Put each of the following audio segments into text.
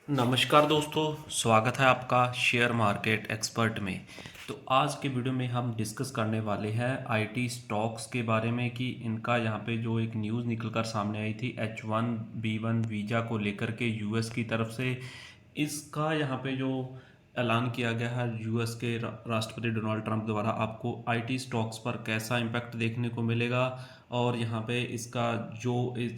नमस्कार दोस्तों, स्वागत है आपका शेयर मार्केट एक्सपर्ट में। तो आज के वीडियो में हम डिस्कस करने वाले हैं आईटी स्टॉक्स के बारे में कि इनका यहाँ पे जो एक न्यूज़ निकल कर सामने आई थी H1B1 वीज़ा को लेकर के यूएस की तरफ से। इसका यहाँ पे जो ऐलान किया गया है यूएस के राष्ट्रपति डोनाल्ड ट्रंप द्वारा, आपको आईटी स्टॉक्स पर कैसा इम्पैक्ट देखने को मिलेगा और यहाँ पे इसका जो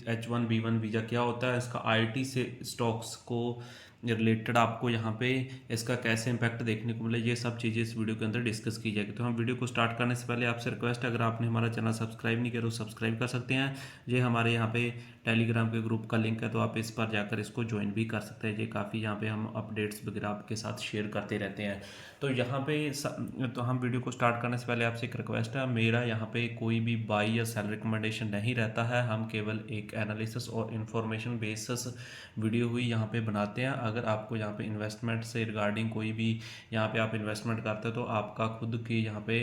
H1B1 वीज़ा क्या होता है, इसका आईटी से स्टॉक्स को रिलेटेड आपको यहाँ पे इसका कैसे इम्पैक्ट देखने को मिले, ये सब चीज़ें इस वीडियो के अंदर डिस्कस की जाएगी। तो हम वीडियो को स्टार्ट करने से पहले आपसे रिक्वेस्ट है, अगर आपने हमारा चैनल सब्सक्राइब नहीं किया तो सब्सक्राइब कर सकते हैं। ये हमारे यहाँ पे टेलीग्राम के ग्रुप का लिंक है, तो आप इस पर जाकर इसको ज्वाइन भी कर सकते हैं। ये काफ़ी यहाँ पे हम अपडेट्स वगैरह आपके साथ शेयर करते रहते हैं। तो यहाँ पे तो हम वीडियो को स्टार्ट करने से पहले आपसे एक रिक्वेस्ट है, मेरा यहाँ पे कोई भी बाई या सेल रिकमेंडेशन नहीं रहता है। हम केवल एक एनालिसिस और इन्फॉर्मेशन बेसिस वीडियो हुई यहाँ पे बनाते हैं। अगर आपको यहाँ पे इन्वेस्टमेंट से रिगार्डिंग कोई भी यहाँ पे आप इन्वेस्टमेंट करते हो तो आपका खुद की यहाँ पे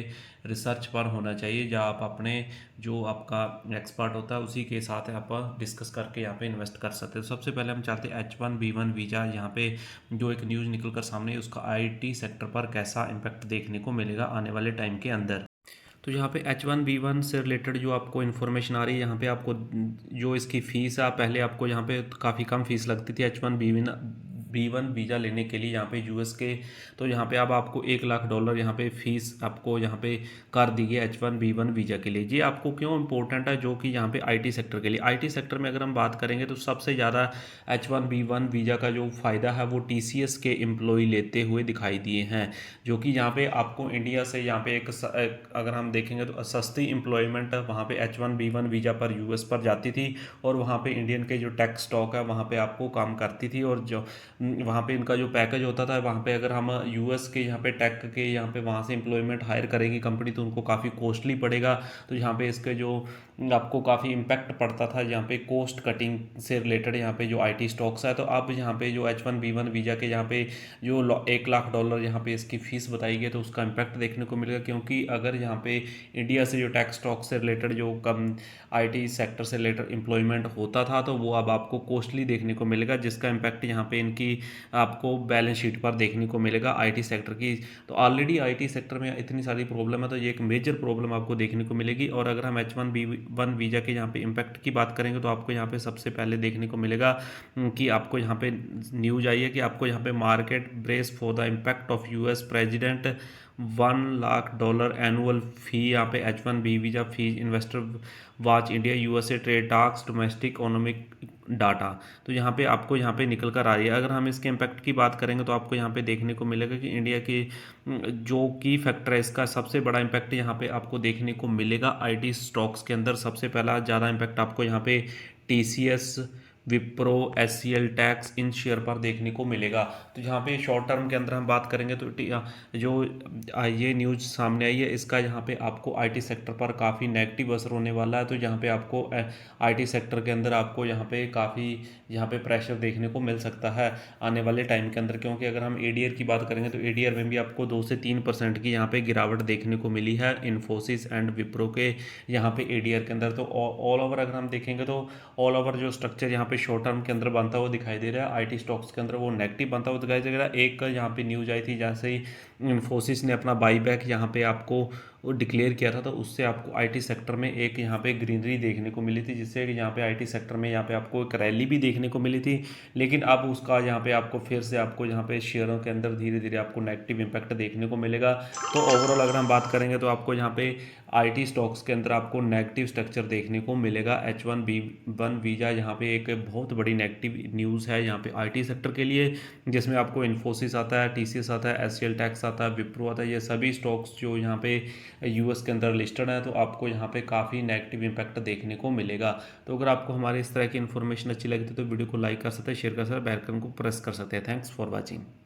रिसर्च पर होना चाहिए, या आप अपने जो आपका एक्सपर्ट होता है उसी के साथ आप डिस्कस करके यहाँ पे इन्वेस्ट कर सकते हो। सबसे पहले हम चाहते हैं H1B1 वीज़ा यहाँ पे जो एक न्यूज़ निकल कर सामने है, उसका आईटी सेक्टर पर कैसा इम्पैक्ट देखने को मिलेगा आने वाले टाइम के अंदर। तो यहाँ पे H1B1 से रिलेटेड जो आपको इन्फॉर्मेशन आ रही है, यहाँ पे आपको जो इसकी फ़ीस है, पहले आपको यहाँ पे काफ़ी कम फीस लगती थी H1B1 वीज़ा लेने के लिए यहाँ पे यूएस के। तो यहाँ पे अब आपको $1 लाख यहाँ पे फ़ीस आपको यहाँ पे कर दी गई H1B1 वीज़ा के लिए। ये आपको क्यों इंपॉर्टेंट है, जो कि यहाँ पे आईटी सेक्टर के लिए, आईटी सेक्टर में अगर हम बात करेंगे तो सबसे ज़्यादा H1B1 वीज़ा का जो फ़ायदा है वो टीसीएस के एम्प्लॉय लेते हुए दिखाई दिए हैं, जो कि यहाँ पे आपको इंडिया से यहाँ पे अगर हम देखेंगे तो सस्ती एम्प्लॉयमेंट वहाँ पे H1B1 वीज़ा पर यूएस पर जाती थी, और वहाँ पे इंडियन के जो टेक स्टॉक है वहाँ पे आपको काम करती थी, और जो वहाँ पे इनका जो पैकेज होता था, वहाँ पे अगर हम यूएस के यहाँ पे टेक के यहाँ पे वहाँ से एम्प्लॉयमेंट हायर करेंगी कंपनी तो उनको काफ़ी कॉस्टली पड़ेगा। तो यहाँ पे इसके जो आपको काफ़ी इम्पैक्ट पड़ता था यहाँ पे कॉस्ट कटिंग से रिलेटेड यहाँ पे जो आईटी स्टॉक्स है। तो अब यहाँ पे जो H1B1 वीज़ा के यहाँ पे जो $1 लाख यहाँ पे इसकी फ़ीस बताई गई, तो उसका इम्पैक्ट देखने को मिलेगा। क्योंकि अगर यहाँ पे इंडिया से जो टैक स्टॉक से रिलेटेड जो कम आईटी सेक्टर से रिलेटेड एम्प्लॉयमेंट होता था, तो वो अब आपको कॉस्टली देखने को मिलेगा, जिसका इम्पैक्ट यहाँ पे इनकी आपको बैलेंस शीट पर देखने को मिलेगा आईटी सेक्टर की। तो ऑलरेडी आईटी सेक्टर में इतनी सारी प्रॉब्लम है, तो ये एक मेजर प्रॉब्लम आपको देखने को मिलेगी। और अगर हम H1B1 वीज़ा के यहाँ पे इम्पैक्ट की बात करेंगे तो आपको यहाँ पे सबसे पहले देखने को मिलेगा कि आपको यहाँ पे न्यूज़ आई है कि आपको यहाँ पे market brace for the impact of US president $1 lakh annual fee यहाँ पे H1B visa fee investor watch India USA trade talks domestic economic data. तो यहाँ पे आपको यहाँ पे निकल कर आ रही है। अगर हम इसके इम्पैक्ट की बात करेंगे तो आपको यहाँ पे देखने को मिलेगा कि इंडिया की जो की फैक्टर है, इसका सबसे बड़ा इम्पैक्ट यहाँ पे आपको देखने को मिलेगा आईटी स्टॉक्स के अंदर। सबसे पहला ज़्यादा इम्पैक्ट आपको यहाँ पे TCS, Wipro, HCL tax in share पर देखने को मिलेगा। तो यहाँ पे शॉर्ट टर्म के अंदर हम बात करेंगे तो जो ये न्यूज़ सामने आई है, इसका यहाँ पे आपको आईटी सेक्टर पर काफ़ी नेगेटिव असर होने वाला है। तो यहाँ पे आपको आईटी सेक्टर के अंदर आपको यहाँ पे काफ़ी यहाँ पे प्रेशर देखने को मिल सकता है आने वाले टाइम के अंदर। क्योंकि अगर हम एडीआर की बात करेंगे तो एडीआर में भी आपको 2 से 3% की यहाँ पे गिरावट देखने को मिली है इन्फोसिस एंड विप्रो के यहाँ पे एडीआर के अंदर। तो ऑल ओवर अगर हम देखेंगे तो ऑल ओवर जो स्ट्रक्चर यहाँ पे शॉर्ट टर्म के अंदर बनता हुआ दिखाई दे रहा है, आईटी स्टॉक्स के अंदर वो नेगेटिव बनता हुआ दिखाई दे रहा है। एक यहाँ पे न्यूज़ आई थी जैसे ही इन्फोसिस ने अपना बाईबैक यहाँ पे आपको डिक्लेयर किया था, तो उससे आपको आईटी सेक्टर में एक यहाँ पे ग्रीनरी देखने को मिली थी, जिससे यहाँ पे आईटी सेक्टर में यहाँ पे आपको एक रैली भी देखने को मिली थी। लेकिन अब उसका यहाँ पे आपको फिर से आपको यहाँ पे शेयरों के अंदर धीरे धीरे आपको नेगेटिव इम्पैक्ट देखने को मिलेगा। तो ओवरऑल अगर हम बात करेंगे तो आपको यहाँ पे आईटी स्टॉक्स के अंदर आपको नेगेटिव स्ट्रक्चर देखने को मिलेगा। H1B1 वीज़ा यहाँ पे एक बहुत बड़ी नेगेटिव न्यूज़ है यहाँ पे आईटी सेक्टर के लिए, जिसमें आपको इन्फोसिस आता है, टीसीएस आता है, एचसीएल टैक्स आता है, विप्रो आता है। ये सभी स्टॉक्स जो यहाँ पे यूएस के अंदर लिस्टेड है, तो आपको यहाँ पे काफ़ी नेगेटिव इम्पैक्ट देखने को मिलेगा। तो अगर आपको हमारे इस तरह की इन्फॉर्मेशन अच्छी लगी तो वीडियो को लाइक कर सकते हैं, शेयर कर सकते हैं, बेल आइकन को प्रेस कर सकते हैं। Thanks for watching.